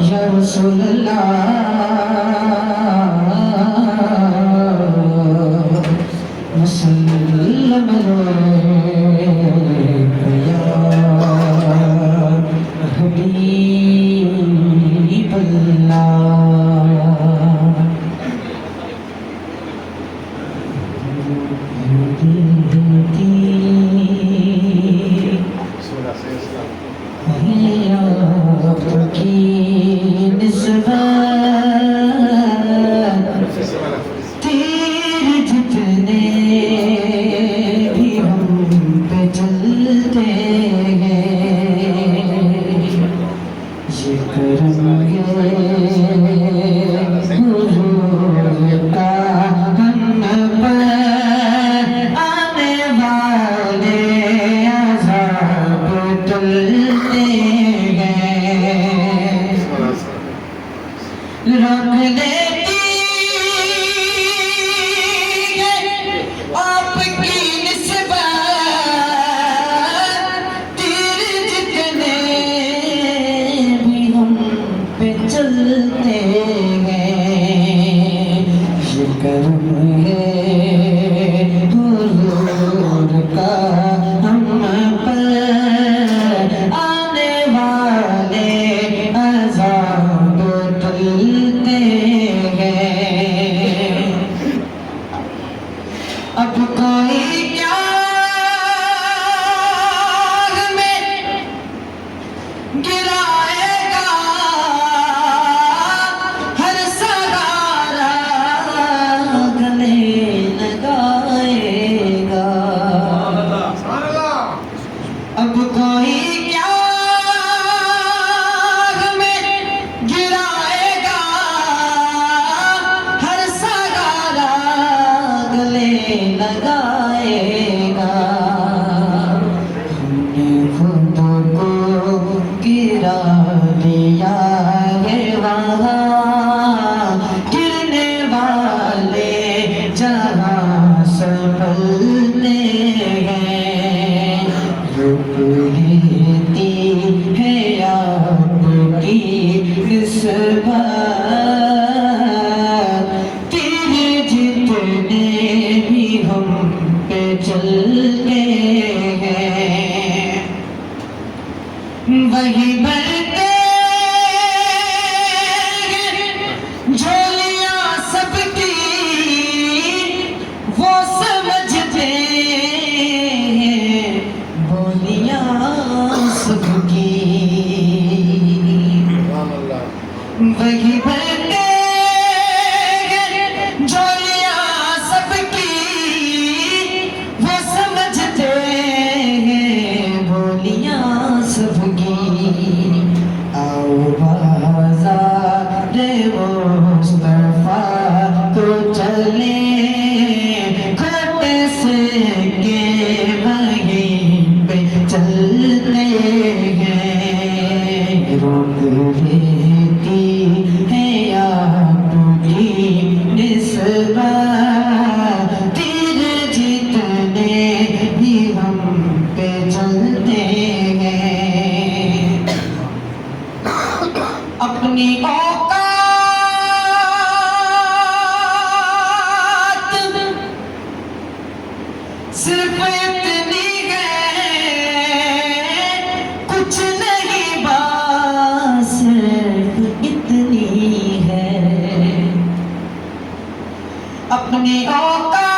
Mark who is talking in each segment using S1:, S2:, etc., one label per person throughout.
S1: या रसूल अल्लाह वसल्लम अलैका या हबीब लगाएगा। हमने खुद को गिरा दिया है वहाँ, गिरने वाले जहाँ संभलने हैं। रुक लेती है आपकी निस्बत, चलते हैं वही बढ़ते झोलियां सबकी वो समझते हैं बोलियां सबकी। वही बढ़ते अपनी औकात सिर्फ इतनी है, कुछ नहीं बात सिर्फ इतनी है। अपनी औकात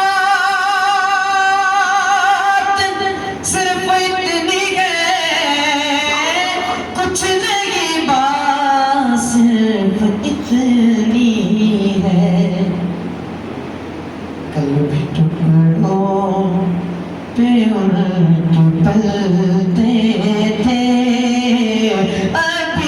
S1: सिर्फ इतनी है, कुछ नहीं बात सिर्फ इतनी है। कल भी टुकड़ों पे उनके पलते थे, अभी